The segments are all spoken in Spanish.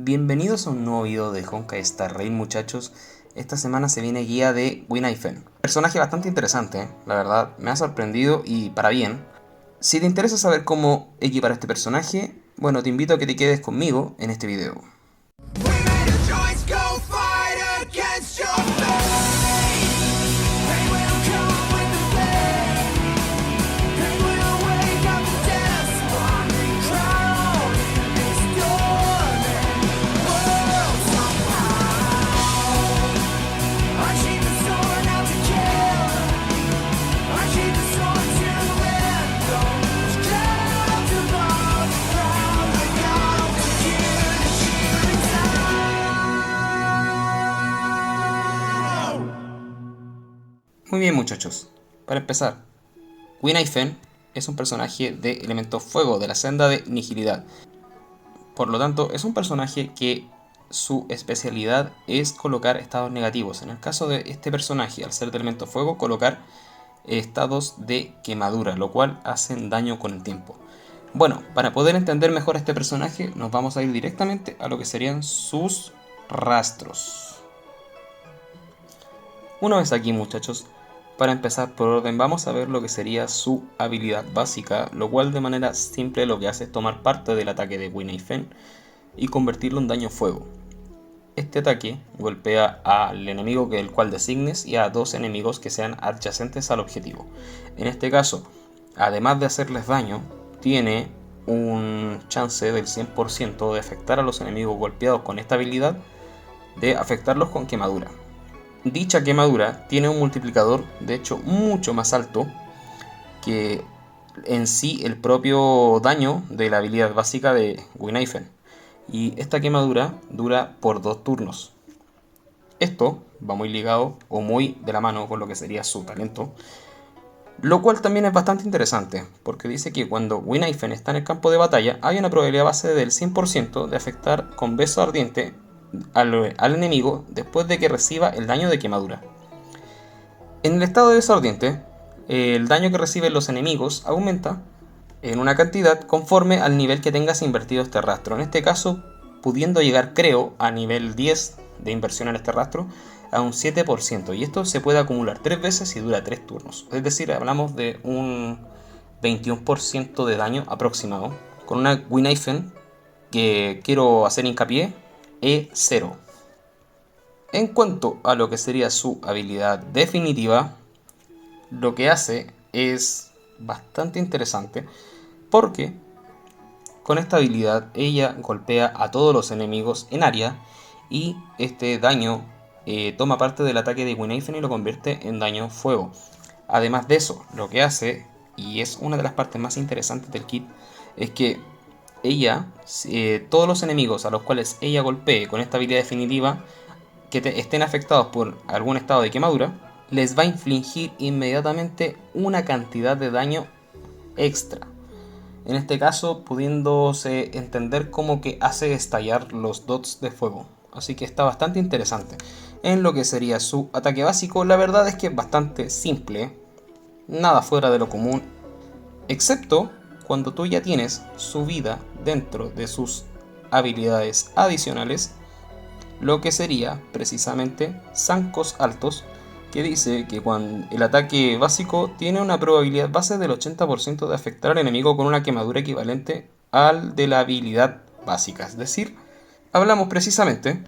Bienvenidos a un nuevo video de Honkai Star Rail, muchachos. Esta semana se viene guía de Winaifen. Personaje bastante interesante, la verdad, me ha sorprendido y para bien. Si te interesa saber cómo equipar a este personaje, bueno, te invito a que te quedes conmigo en este video. Muy bien, muchachos, para empezar, Winaifen es un personaje de elemento fuego, de la senda de nihilidad. Por lo tanto, es un personaje que su especialidad es colocar estados negativos. En el caso de este personaje, al ser de elemento fuego, colocar estados de quemadura, lo cual hacen daño con el tiempo. Bueno, para poder entender mejor a este personaje, nos vamos a ir directamente a lo que serían sus rastros. Una vez aquí, muchachos, para empezar por orden, vamos a ver lo que sería su habilidad básica, lo cual de manera simple lo que hace es tomar parte del ataque de Winaifen y convertirlo en daño fuego. Este ataque golpea al enemigo del cual designes y a dos enemigos que sean adyacentes al objetivo. En este caso, además de hacerles daño, tiene un chance del 100% de afectar a los enemigos golpeados con esta habilidad, de afectarlos con quemadura. Dicha quemadura tiene un multiplicador, de hecho, mucho más alto que en sí el propio daño de la habilidad básica de Winaifen. Y esta quemadura dura por 2 turnos. Esto va muy ligado o muy de la mano con lo que sería su talento, lo cual también es bastante interesante, porque dice que cuando Winaifen está en el campo de batalla, hay una probabilidad base del 100% de afectar con beso ardiente al enemigo después de que reciba el daño de quemadura. En el estado de beso ardiente, el daño que reciben los enemigos aumenta en una cantidad conforme al nivel que tengas invertido este rastro. En este caso, pudiendo llegar, creo, a nivel 10 de inversión en este rastro, a un 7%. Y esto se puede acumular 3 veces y dura 3 turnos. Es decir, hablamos de un 21% de daño aproximado. Con una Winaifen que quiero hacer hincapié, E0. En cuanto a lo que sería su habilidad definitiva, lo que hace es bastante interesante porque con esta habilidad ella golpea a todos los enemigos en área y este daño toma parte del ataque de Winaifen y lo convierte en daño fuego. Además de eso, lo que hace, y es una de las partes más interesantes del kit, es que ella, todos los enemigos a los cuales ella golpee con esta habilidad definitiva que estén afectados por algún estado de quemadura, les va a infligir inmediatamente una cantidad de daño extra. En este caso, pudiéndose entender como que hace estallar los dots de fuego. Así que está bastante interesante. En lo que sería su ataque básico, la verdad es que es bastante simple, nada fuera de lo común, excepto cuando tú ya tienes su vida dentro de sus habilidades adicionales, lo que sería precisamente zancos altos, que dice que cuando el ataque básico tiene una probabilidad base del 80% de afectar al enemigo con una quemadura equivalente al de la habilidad básica. Es decir, hablamos precisamente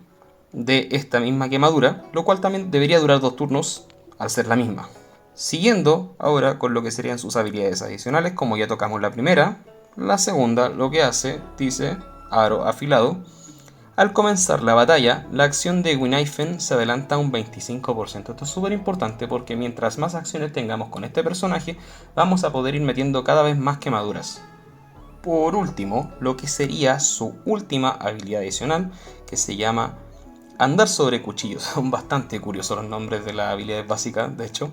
de esta misma quemadura, lo cual también debería durar 2 turnos al ser la misma. Siguiendo ahora con lo que serían sus habilidades adicionales, como ya tocamos la primera, la segunda lo que hace, dice, aro afilado. Al comenzar la batalla, la acción de Winaifen se adelanta un 25%. Esto es súper importante porque mientras más acciones tengamos con este personaje, vamos a poder ir metiendo cada vez más quemaduras. Por último, lo que sería su última habilidad adicional, que se llama andar sobre cuchillos. Son bastante curiosos los nombres de las habilidades básicas, de hecho.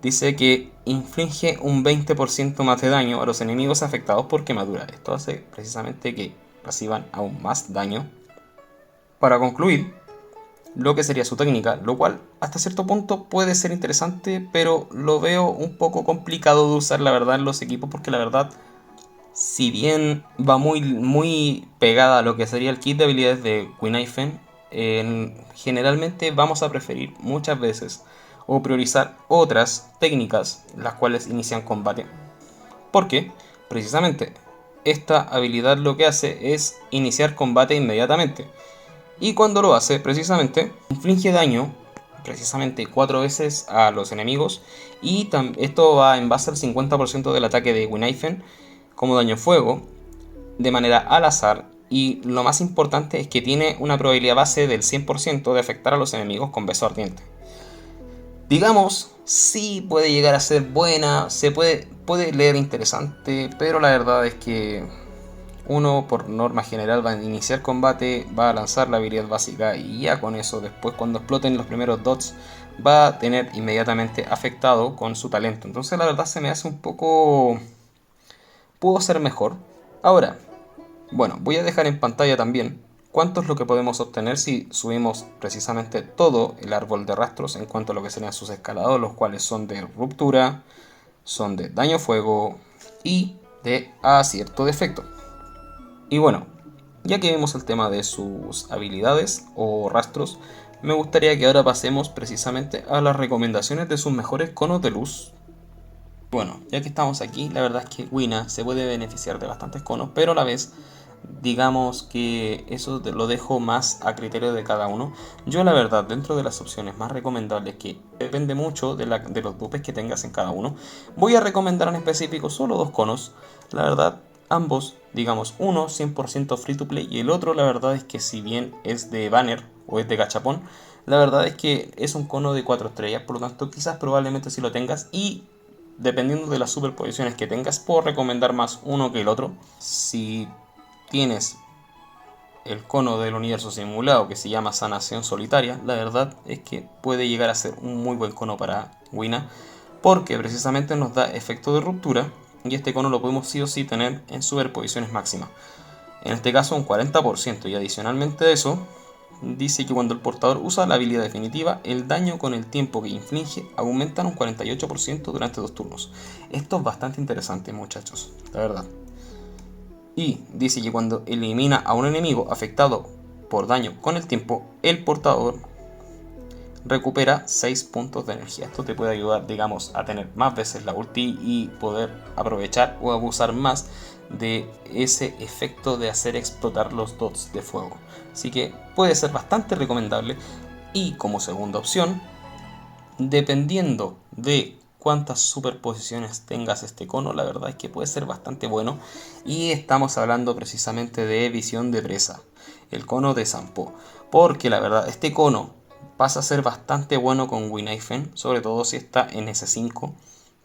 Dice que inflige un 20% más de daño a los enemigos afectados por quemadura. Esto hace precisamente que reciban aún más daño. Para concluir, lo que sería su técnica, lo cual hasta cierto punto puede ser interesante, pero lo veo un poco complicado de usar, la verdad, en los equipos, porque la verdad Si bien va muy pegada a lo que sería el kit de habilidades de Quinaifen, generalmente vamos a preferir muchas veces o priorizar otras técnicas las cuales inician combate. Porque, precisamente, esta habilidad lo que hace es iniciar combate inmediatamente. Y cuando lo hace, precisamente, inflige daño precisamente 4 veces a los enemigos. Y esto va en base al 50% del ataque de Winaifen como daño fuego, de manera al azar. Y lo más importante es que tiene una probabilidad base del 100% de afectar a los enemigos con beso ardiente. Digamos, sí puede llegar a ser buena, puede leer interesante, pero la verdad es que uno por norma general va a iniciar combate, va a lanzar la habilidad básica y ya con eso después cuando exploten los primeros dots va a tener inmediatamente afectado con su talento. Entonces la verdad se me hace un poco... pudo ser mejor. Ahora, bueno, voy a dejar en pantalla también cuánto es lo que podemos obtener si subimos precisamente todo el árbol de rastros en cuanto a lo que serían sus escalados, los cuales son de ruptura, son de daño fuego y de acierto de efecto. Y bueno, ya que vimos el tema de sus habilidades o rastros, me gustaría que ahora pasemos precisamente a las recomendaciones de sus mejores conos de luz. Bueno, ya que estamos aquí, la verdad es que Wina se puede beneficiar de bastantes conos, pero a la vez, digamos que eso lo dejo más a criterio de cada uno. Yo la verdad, dentro de las opciones más recomendables, que depende mucho de los dupes que tengas en cada uno, voy a recomendar en específico solo dos conos. La verdad, ambos, digamos, uno 100% free to play y el otro la verdad es que si bien es de banner o es de gachapón, la verdad es que es un cono de 4 estrellas, por lo tanto quizás probablemente si lo tengas y dependiendo de las superposiciones que tengas, puedo recomendar más uno que el otro. Si tienes el cono del universo simulado que se llama Sanación Solitaria, la verdad es que puede llegar a ser un muy buen cono para Wina, porque precisamente nos da efecto de ruptura y este cono lo podemos sí o sí tener en superposiciones máximas. En este caso un 40% y adicionalmente a eso dice que cuando el portador usa la habilidad definitiva, el daño con el tiempo que inflige aumenta en un 48% durante 2 turnos. Esto es bastante interesante, muchachos, la verdad. Y dice que cuando elimina a un enemigo afectado por daño con el tiempo, el portador recupera 6 puntos de energía. Esto te puede ayudar, digamos, a tener más veces la ulti y poder aprovechar o abusar más de ese efecto de hacer explotar los dots de fuego. Así que puede ser bastante recomendable. Y como segunda opción, dependiendo de cuántas superposiciones tengas este cono, la verdad es que puede ser bastante bueno. Y estamos hablando precisamente de visión de presa, el cono de Sampo. Porque la verdad, este cono pasa a ser bastante bueno con Winaifen, sobre todo si está en S5,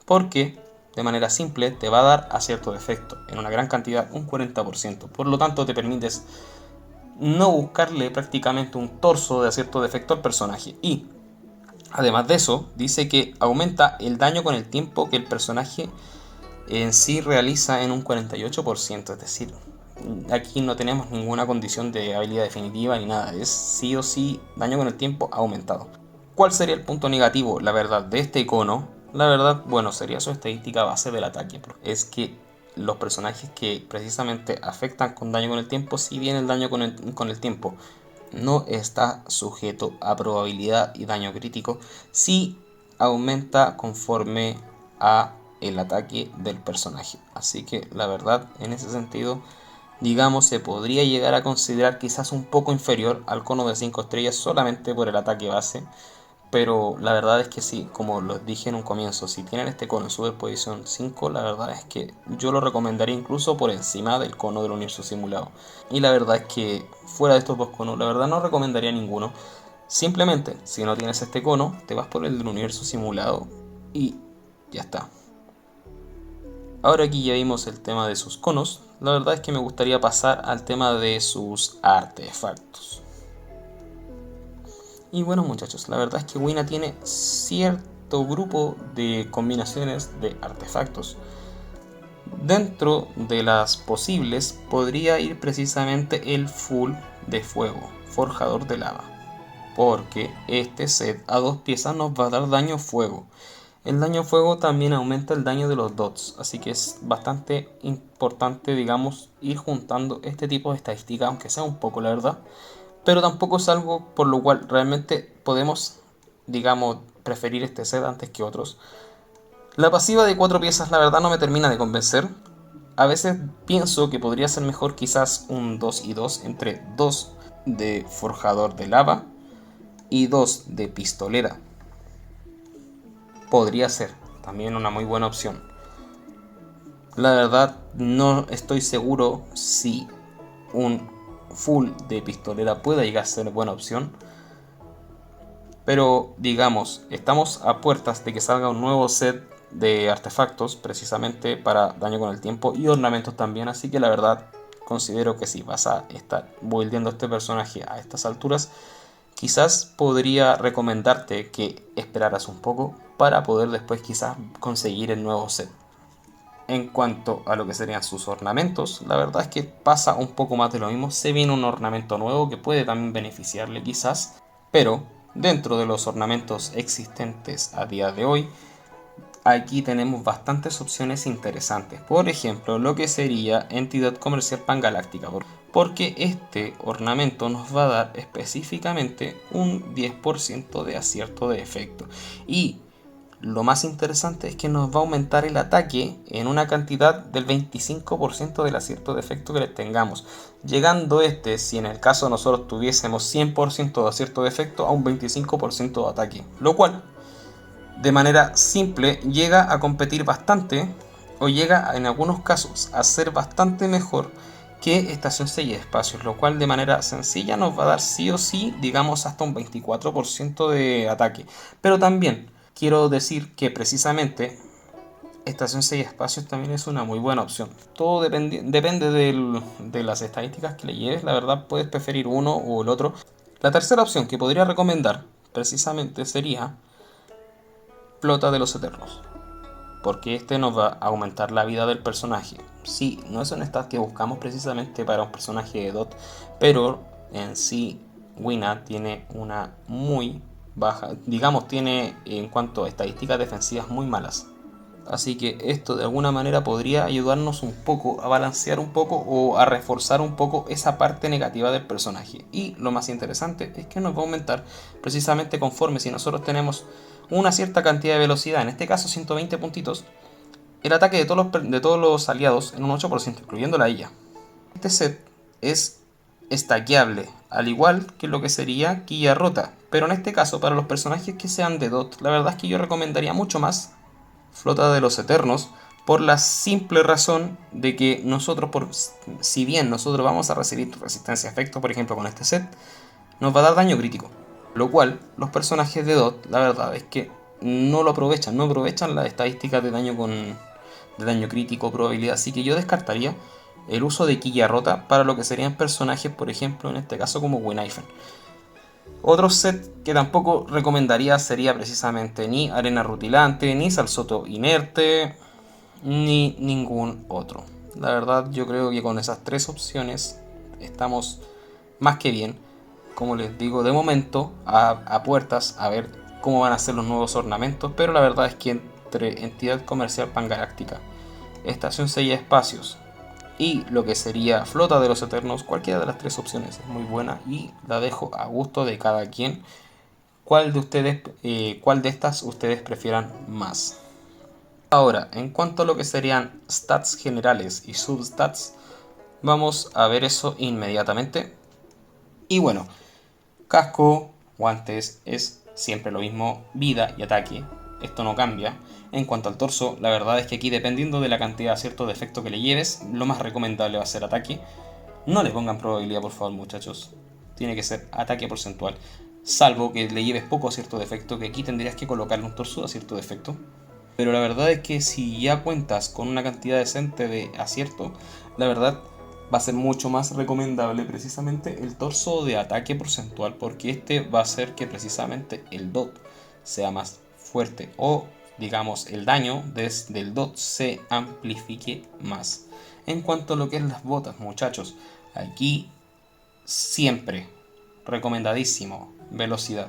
porque de manera simple te va a dar acierto de efecto, en una gran cantidad, un 40%. Por lo tanto, te permites no buscarle prácticamente un torso de acierto de efecto al personaje. Y además de eso, dice que aumenta el daño con el tiempo que el personaje en sí realiza en un 48%. Es decir, aquí no tenemos ninguna condición de habilidad definitiva ni nada. Es sí o sí daño con el tiempo aumentado. ¿Cuál sería el punto negativo, la verdad, de este icono? La verdad, bueno, sería su estadística base del ataque. Es que los personajes que precisamente afectan con daño con el tiempo, si bien el daño con el tiempo no está sujeto a probabilidad y daño crítico, sí aumenta conforme a el ataque del personaje. Así que la verdad, en ese sentido, digamos, se podría llegar a considerar quizás un poco inferior al cono de 5 estrellas solamente por el ataque base. Pero la verdad es que sí, como lo dije en un comienzo, si tienen este cono en su disposición 5, la verdad es que yo lo recomendaría incluso por encima del cono del universo simulado. Y la verdad es que fuera de estos dos conos, la verdad no recomendaría ninguno. Simplemente, si no tienes este cono, te vas por el del universo simulado y ya está. Ahora aquí ya vimos el tema de sus conos, la verdad es que me gustaría pasar al tema de sus artefactos. Y bueno muchachos, la verdad es que Wina tiene cierto grupo de combinaciones de artefactos. Dentro de las posibles podría ir precisamente el full de fuego, forjador de lava. Porque este set a 2 piezas nos va a dar daño fuego. El daño fuego también aumenta el daño de los dots, así que es bastante importante, digamos, ir juntando este tipo de estadísticas, aunque sea un poco, la verdad. Pero tampoco es algo por lo cual realmente podemos, digamos, preferir este set antes que otros. La pasiva de 4 piezas, la verdad, no me termina de convencer. A veces pienso que podría ser mejor quizás un 2 y 2 entre 2 de forjador de lava y 2 de pistolera. Podría ser también una muy buena opción. La verdad no estoy seguro si un full de pistolera pueda llegar a ser buena opción. Pero digamos, estamos a puertas de que salga un nuevo set de artefactos precisamente para daño con el tiempo y ornamentos también. Así que la verdad considero que si vas a estar buildeando este personaje a estas alturas, quizás podría recomendarte que esperaras un poco para poder después quizás conseguir el nuevo set. En cuanto a lo que serían sus ornamentos, la verdad es que pasa un poco más de lo mismo. Se viene un ornamento nuevo que puede también beneficiarle quizás, pero dentro de los ornamentos existentes a día de hoy, aquí tenemos bastantes opciones interesantes. Por ejemplo, lo que sería Entidad Comercial Pangaláctica, porque este ornamento nos va a dar específicamente un 10% de acierto de efecto. Y lo más interesante es que nos va a aumentar el ataque en una cantidad del 25% del acierto de efecto que le tengamos. Llegando si en el caso nosotros tuviésemos 100% de acierto de efecto, a un 25% de ataque. Lo cual, de manera simple, llega a competir bastante, o llega en algunos casos a ser bastante mejor que Estación 6 Espacios, lo cual de manera sencilla nos va a dar sí o sí, digamos, hasta un 24% de ataque. Pero también quiero decir que precisamente Estación 6 Espacios también es una muy buena opción. Todo depende de las estadísticas que le lleves. La verdad, puedes preferir uno o el otro. La tercera opción que podría recomendar precisamente sería Flota de los Eternos, porque este nos va a aumentar la vida del personaje. Sí, no es un stat que buscamos precisamente para un personaje de DOT, pero en sí Wina tiene una muy baja, digamos, tiene en cuanto a estadísticas defensivas muy malas. Así que esto de alguna manera podría ayudarnos un poco a balancear un poco o a reforzar un poco esa parte negativa del personaje. Y lo más interesante es que nos va a aumentar precisamente conforme si nosotros tenemos una cierta cantidad de velocidad, en este caso 120 puntitos, el ataque de todos los aliados en un 8%, incluyendo la ella. Este set es stackeable, al igual que lo que sería Quilla Rota, pero en este caso para los personajes que sean de DOT, la verdad es que yo recomendaría mucho más Flota de los Eternos, por la simple razón de que nosotros, si bien nosotros vamos a recibir resistencia a efecto, por ejemplo con este set, nos va a dar daño crítico. Lo cual, los personajes de DOT, la verdad es que no lo aprovechan, no aprovechan las estadísticas de daño crítico, probabilidad, así que yo descartaría el uso de quilla rota para lo que serían personajes, por ejemplo, en este caso como Winaifen. Otro set que tampoco recomendaría sería precisamente ni Arena Rutilante, ni Salsoto Inerte, ni ningún otro. La verdad yo creo que con esas tres opciones estamos más que bien. Como les digo, de momento a puertas a ver cómo van a ser los nuevos ornamentos, pero la verdad es que entre Entidad Comercial Pangaláctica, Estación 6 Espacios y lo que sería Flota de los Eternos, cualquiera de las tres opciones es muy buena y la dejo a gusto de cada quien. Cuál de estas ustedes prefieran más? Ahora, en cuanto a lo que serían stats generales y substats, vamos a ver eso inmediatamente. Y bueno, casco, guantes, es siempre lo mismo, vida y ataque. Esto no cambia. En cuanto al torso, la verdad es que aquí dependiendo de la cantidad de cierto defecto que le lleves, lo más recomendable va a ser ataque. No le pongan probabilidad, por favor, muchachos. Tiene que ser ataque porcentual. Salvo que le lleves poco a cierto defecto, que aquí tendrías que colocarle un torso a cierto defecto. Pero la verdad es que si ya cuentas con una cantidad decente de acierto, la verdad va a ser mucho más recomendable precisamente el torso de ataque porcentual, porque este va a hacer que precisamente el DOT sea más fuerte o digamos el daño desde el DOT se amplifique más. En cuanto a lo que es las botas, muchachos, aquí siempre recomendadísimo velocidad.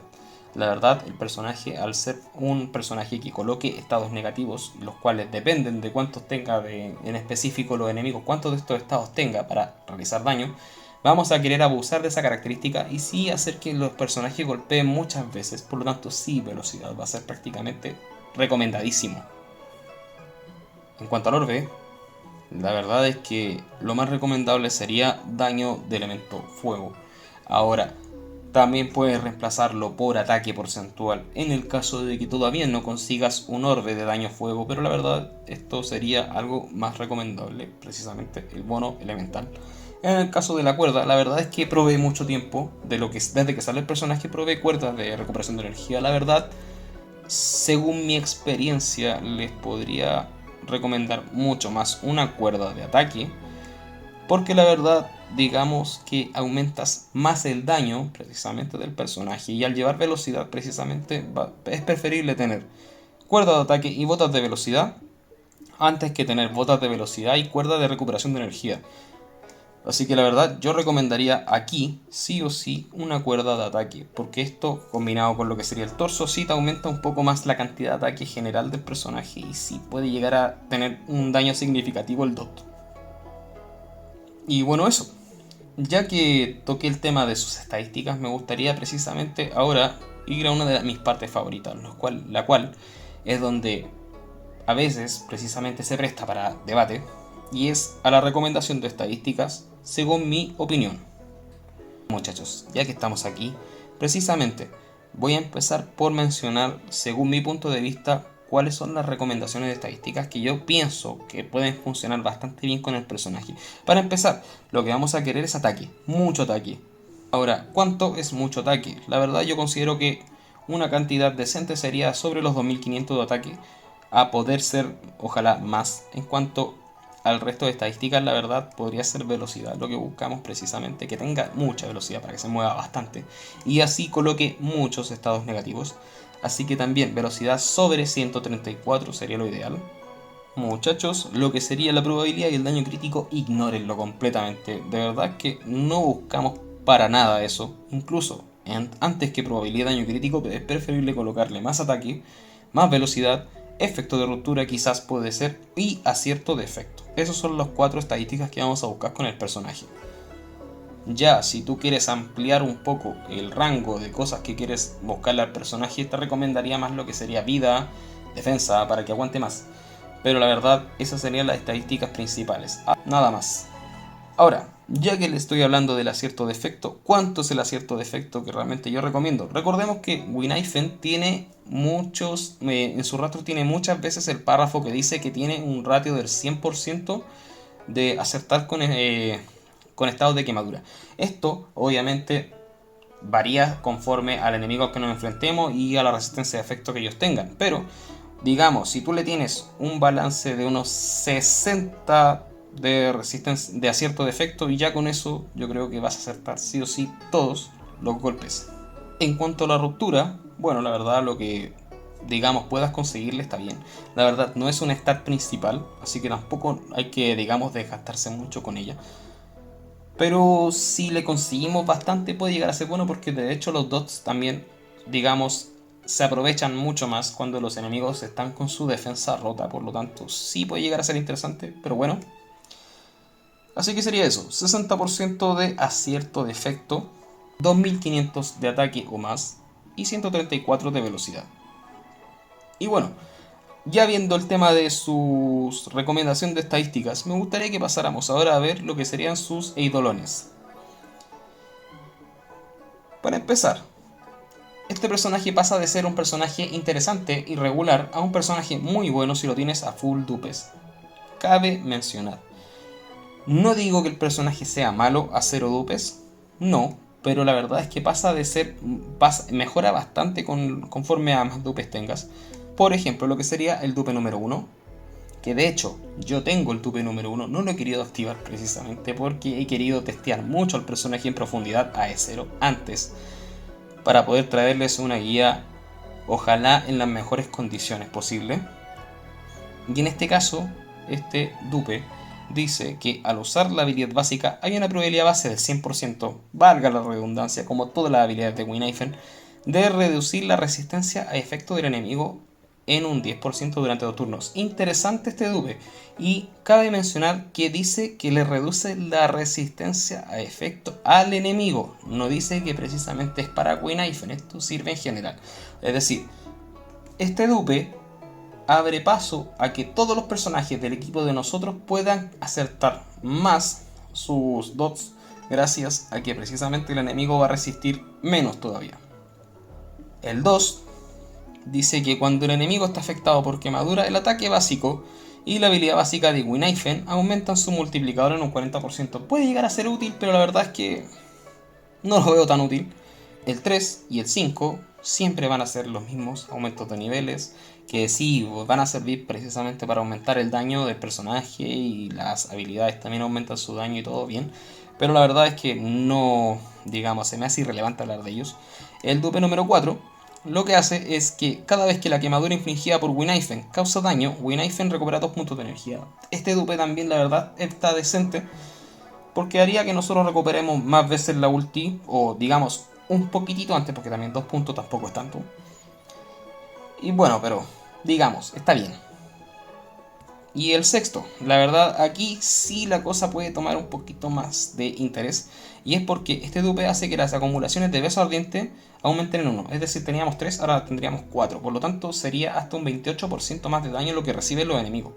La verdad, el personaje, al ser un personaje que coloque estados negativos, los cuales dependen de cuántos tenga en específico los enemigos, cuántos de estos estados tenga para realizar daño, vamos a querer abusar de esa característica y sí hacer que los personajes golpeen muchas veces. Por lo tanto, sí, velocidad va a ser prácticamente recomendadísimo. En cuanto al orbe, la verdad es que lo más recomendable sería daño de elemento fuego. Ahora, también puedes reemplazarlo por ataque porcentual en el caso de que todavía no consigas un orbe de daño fuego, pero la verdad esto sería algo más recomendable, precisamente el bono elemental. En el caso de la cuerda, la verdad es que probé mucho tiempo, desde que sale el personaje probé cuerdas de recuperación de energía. La verdad, según mi experiencia, les podría recomendar mucho más una cuerda de ataque, porque la verdad, digamos que aumentas más el daño precisamente del personaje, y al llevar velocidad precisamente es preferible tener cuerda de ataque y botas de velocidad antes que tener botas de velocidad y cuerda de recuperación de energía. Así que la verdad yo recomendaría aquí sí o sí una cuerda de ataque, porque esto combinado con lo que sería el torso sí te aumenta un poco más la cantidad de ataque general del personaje y sí puede llegar a tener un daño significativo el dot. Y bueno, eso. Ya que toqué el tema de sus estadísticas, me gustaría precisamente ahora ir a una de mis partes favoritas, la cual es donde a veces precisamente se presta para debate, y es a la recomendación de estadísticas según mi opinión. Muchachos, ya que estamos aquí, precisamente voy a empezar por mencionar, según mi punto de vista, cuáles son las recomendaciones de estadísticas que yo pienso que pueden funcionar bastante bien con el personaje. Para empezar, lo que vamos a querer es ataque, mucho ataque. Ahora, ¿cuánto es mucho ataque? La verdad yo considero que una cantidad decente sería sobre los 2500 de ataque, a poder ser ojalá más. En cuanto al resto de estadísticas, la verdad podría ser velocidad, lo que buscamos precisamente, que tenga mucha velocidad para que se mueva bastante y así coloque muchos estados negativos. Así que también velocidad sobre 134 sería lo ideal. Muchachos, lo que sería la probabilidad y el daño crítico, ignórenlo completamente. De verdad que no buscamos para nada eso. Incluso antes que probabilidad y daño crítico, es preferible colocarle más ataque, más velocidad, efecto de ruptura quizás puede ser, y acierto de efecto. Esos son las 4 estadísticas que vamos a buscar con el personaje. Ya, si tú quieres ampliar un poco el rango de cosas que quieres buscarle al personaje, te recomendaría más lo que sería vida, defensa, para que aguante más. Pero la verdad, esas serían las estadísticas principales. Nada más. Ahora, ya que le estoy hablando del acierto de efecto, ¿cuánto es el acierto de efecto que realmente yo recomiendo? Recordemos que Winaifen tiene muchos, en su rastro tiene muchas veces el párrafo que dice que tiene un ratio del 100% de acertar con estados de quemadura. Esto, obviamente, varía conforme al enemigo al que nos enfrentemos y a la resistencia de efecto que ellos tengan. Pero, digamos, si tú le tienes un balance de unos 60 de resistencia, de acierto de efecto, y ya con eso yo creo que vas a acertar sí o sí todos los golpes. En cuanto a la ruptura, bueno, la verdad lo que digamos puedas conseguirle está bien. La verdad no es un stat principal, así que tampoco hay que digamos desgastarse mucho con ella. Pero si le conseguimos bastante puede llegar a ser bueno, porque de hecho los dots también digamos se aprovechan mucho más cuando los enemigos están con su defensa rota. Por lo tanto sí puede llegar a ser interesante, pero bueno. Así que sería eso, 60% de acierto de efecto, 2500 de ataque o más y 134 de velocidad. Y bueno, ya viendo el tema de sus recomendaciones de estadísticas, me gustaría que pasáramos ahora a ver lo que serían sus eidolones. Para empezar, este personaje pasa de ser un personaje interesante y regular a un personaje muy bueno si lo tienes a full dupes. Cabe mencionar, no digo que el personaje sea malo a 0 dupes, no, pero la verdad es que mejora bastante conforme a más dupes tengas. Por ejemplo, lo que sería el dupe número 1, que de hecho yo tengo el dupe número 1, no lo he querido activar precisamente porque he querido testear mucho al personaje en profundidad a E0 antes, para poder traerles una guía ojalá en las mejores condiciones posible. Y en este caso, este dupe dice que al usar la habilidad básica hay una probabilidad base del 100%, valga la redundancia, como todas las habilidades de Winaifen, de reducir la resistencia a efecto del enemigo en un 10% durante 2 turnos. Interesante este dupe. Y cabe mencionar que dice que le reduce la resistencia a efecto al enemigo. No dice que precisamente es para Queen Ifen, esto sirve en general. Es decir, este dupe abre paso a que todos los personajes del equipo de nosotros puedan acertar más sus dots, gracias a que precisamente el enemigo va a resistir menos todavía. El 2 dice que cuando el enemigo está afectado por quemadura, el ataque básico y la habilidad básica de Winaifen aumentan su multiplicador en un 40%. Puede llegar a ser útil, pero la verdad es que no lo veo tan útil. El 3 y el 5 siempre van a ser los mismos aumentos de niveles, que sí van a servir precisamente para aumentar el daño del personaje y las habilidades también aumentan su daño y todo bien. Pero la verdad es que no, digamos, se me hace irrelevante hablar de ellos. El dupe número 4 lo que hace es que cada vez que la quemadura infligida por Winaifen causa daño, Winaifen recupera 2 puntos de energía. Este dupe también la verdad está decente, porque haría que nosotros recuperemos más veces la ulti, o digamos un poquitito antes, porque también 2 puntos tampoco es tanto. Y bueno, pero digamos, está bien. Y el sexto, la verdad aquí sí la cosa puede tomar un poquito más de interés, y es porque este dupe hace que las acumulaciones de beso ardiente aumenten en 1, es decir, teníamos 3, ahora tendríamos 4, por lo tanto sería hasta un 28% más de daño lo que reciben los enemigos.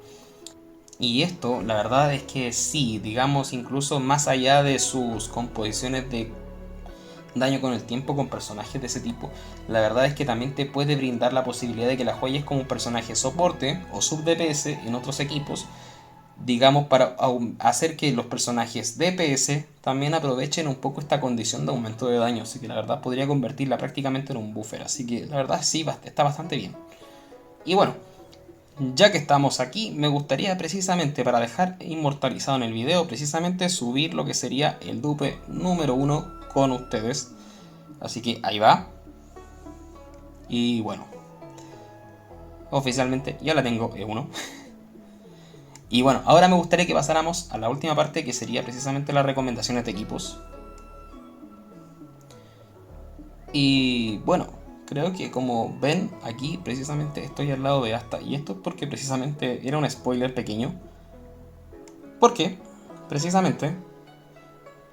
Y esto, la verdad es que sí, digamos, incluso más allá de sus composiciones de daño con el tiempo con personajes de ese tipo, la verdad es que también te puede brindar la posibilidad de que la joyes como un personaje soporte o sub DPS en otros equipos, digamos, para hacer que los personajes DPS también aprovechen un poco esta condición de aumento de daño, así que la verdad podría convertirla prácticamente en un buffer, así que la verdad sí, está bastante bien. Y bueno, ya que estamos aquí, me gustaría precisamente, para dejar inmortalizado en el video, precisamente subir lo que sería el dupe número 1 con ustedes. Así que ahí va. Y bueno, oficialmente ya la tengo E1. Y bueno, ahora me gustaría que pasáramos a la última parte, que sería precisamente las recomendaciones de equipos. Y bueno, creo que como ven aquí precisamente estoy al lado de Asta, y esto es porque precisamente era un spoiler pequeño, porque precisamente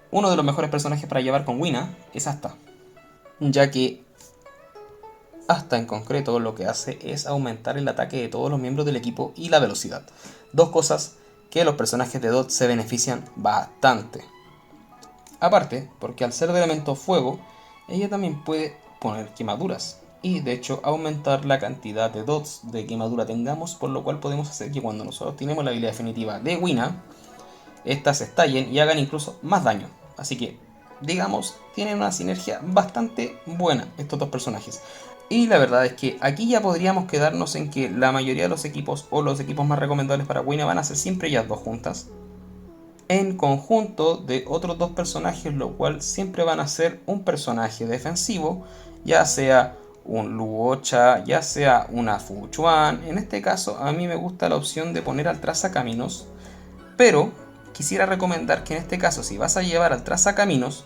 uno de los mejores personajes para llevar con Wina es Asta, ya que Asta en concreto lo que hace es aumentar el ataque de todos los miembros del equipo y la velocidad, dos cosas que los personajes de Dot se benefician bastante. Aparte, porque al ser de elemento fuego, ella también puede poner quemaduras y de hecho aumentar la cantidad de dots de quemadura tengamos, por lo cual podemos hacer que cuando nosotros tenemos la habilidad definitiva de Wina, estas estallen y hagan incluso más daño. Así que, digamos, tienen una sinergia bastante buena estos dos personajes. Y la verdad es que aquí ya podríamos quedarnos en que la mayoría de los equipos o los equipos más recomendables para Wina van a ser siempre ellas dos juntas, en conjunto de otros dos personajes, lo cual siempre van a ser un personaje defensivo, ya sea un Luocha, ya sea una Fu Chuan. En este caso a mí me gusta la opción de poner al trazacaminos, pero quisiera recomendar que en este caso, si vas a llevar al trazacaminos,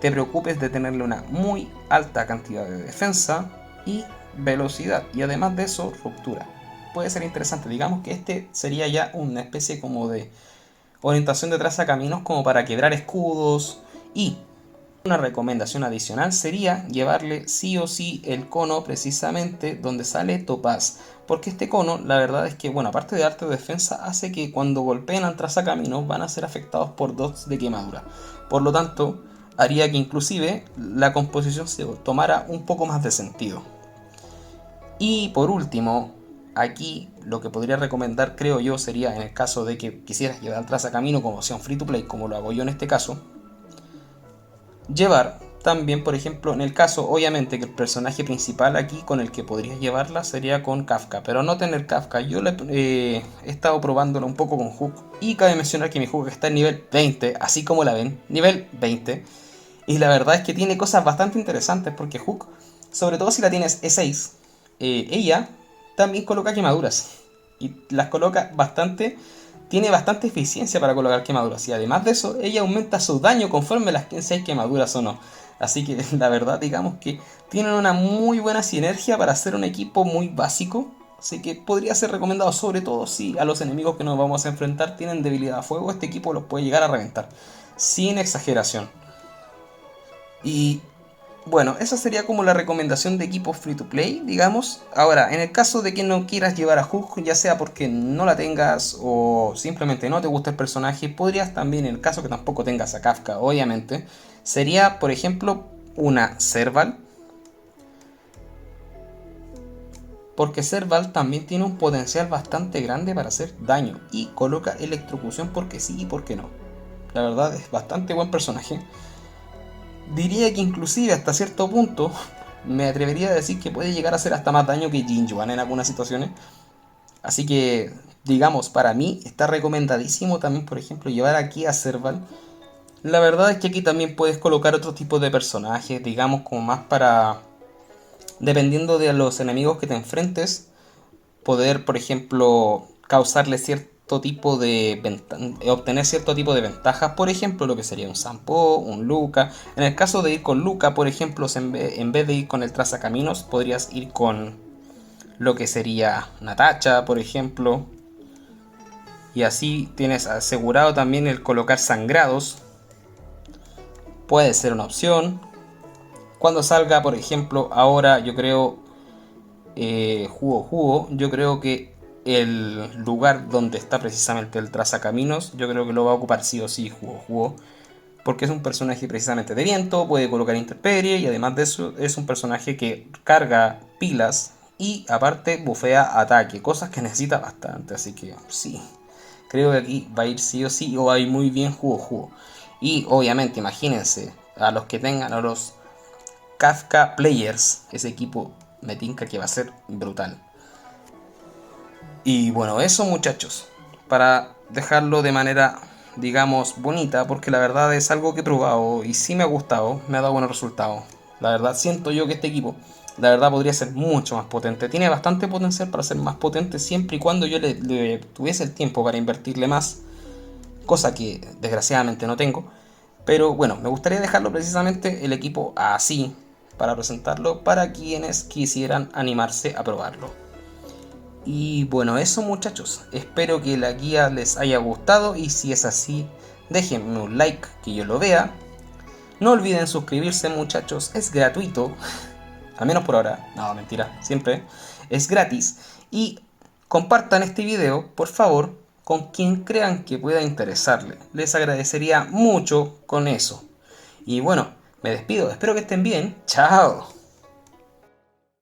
te preocupes de tenerle una muy alta cantidad de defensa y velocidad, y además de eso, ruptura. Puede ser interesante, digamos que este sería ya una especie como de orientación de trazacaminos como para quebrar escudos. Y una recomendación adicional sería llevarle sí o sí el cono precisamente donde sale Topaz, porque este cono, la verdad es que, bueno, aparte de arte de defensa, hace que cuando golpeen al trazacaminos van a ser afectados por dots de quemadura. Por lo tanto, haría que inclusive la composición se tomara un poco más de sentido. Y por último, aquí lo que podría recomendar, creo yo, sería en el caso de que quisieras llevar al trazacamino como opción free to play, como lo hago yo en este caso, llevar también, por ejemplo, en el caso, obviamente, que el personaje principal aquí con el que podrías llevarla sería con Kafka, pero no tener Kafka. Yo he estado probándolo un poco con Hook, y cabe mencionar que mi Hook está en nivel 20, así como la ven, nivel 20, y la verdad es que tiene cosas bastante interesantes, porque Hook, sobre todo si la tienes E6, ella también coloca quemaduras, y las coloca bastante. Tiene bastante eficiencia para colocar quemaduras, y además de eso, ella aumenta su daño conforme las 15 quemaduras o no. Así que la verdad, digamos que tienen una muy buena sinergia para hacer un equipo muy básico. Así que podría ser recomendado, sobre todo si a los enemigos que nos vamos a enfrentar tienen debilidad a fuego, este equipo los puede llegar a reventar. Sin exageración. Y bueno, esa sería como la recomendación de equipos free to play, digamos. Ahora, en el caso de que no quieras llevar a Hug, ya sea porque no la tengas o simplemente no te gusta el personaje, podrías también, en el caso que tampoco tengas a Kafka, obviamente, sería, por ejemplo, una Serval. Porque Serval también tiene un potencial bastante grande para hacer daño y coloca electrocución porque sí y porque no. La verdad es bastante buen personaje. Diría que inclusive hasta cierto punto me atrevería a decir que puede llegar a hacer hasta más daño que Jinjuan en algunas situaciones. Así que, digamos, para mí está recomendadísimo también, por ejemplo, llevar aquí a Serval. La verdad es que aquí también puedes colocar otro tipo de personajes, digamos, como más para, dependiendo de los enemigos que te enfrentes, poder, por ejemplo, causarle cierto tipo de obtener cierto tipo de ventajas, por ejemplo, lo que sería un Sampo, un Luca. En el caso de ir con Luca, por ejemplo, en vez de ir con el trazacaminos, podrías ir con lo que sería Natacha, por ejemplo. Y así tienes asegurado también el colocar sangrados. Puede ser una opción. Cuando salga, por ejemplo, ahora yo creo Jugo, yo creo que el lugar donde está precisamente el trazacaminos, yo creo que lo va a ocupar sí o sí Jugo, porque es un personaje precisamente de viento, puede colocar intemperie y además de eso es un personaje que carga pilas y aparte bufea ataque, cosas que necesita bastante, así que sí, creo que aquí va a ir sí o sí o va a ir muy bien Jugo. Y obviamente imagínense a los que tengan a los Kafka Players, ese equipo me tinca que va a ser brutal. Y bueno, eso muchachos, para dejarlo de manera, digamos, bonita, porque la verdad es algo que he probado y sí me ha gustado, me ha dado buenos resultados. La verdad siento yo que este equipo, la verdad podría ser mucho más potente. Tiene bastante potencial para ser más potente siempre y cuando yo le tuviese el tiempo para invertirle más, cosa que desgraciadamente no tengo. Pero bueno, me gustaría dejarlo precisamente el equipo así, para presentarlo para quienes quisieran animarse a probarlo. Y bueno, eso muchachos, espero que la guía les haya gustado y si es así, déjenme un like que yo lo vea. No olviden suscribirse muchachos, es gratuito, al menos por ahora, no mentira, siempre es gratis. Y compartan este video, por favor, con quien crean que pueda interesarle. Les agradecería mucho con eso. Y bueno, me despido, espero que estén bien, chao.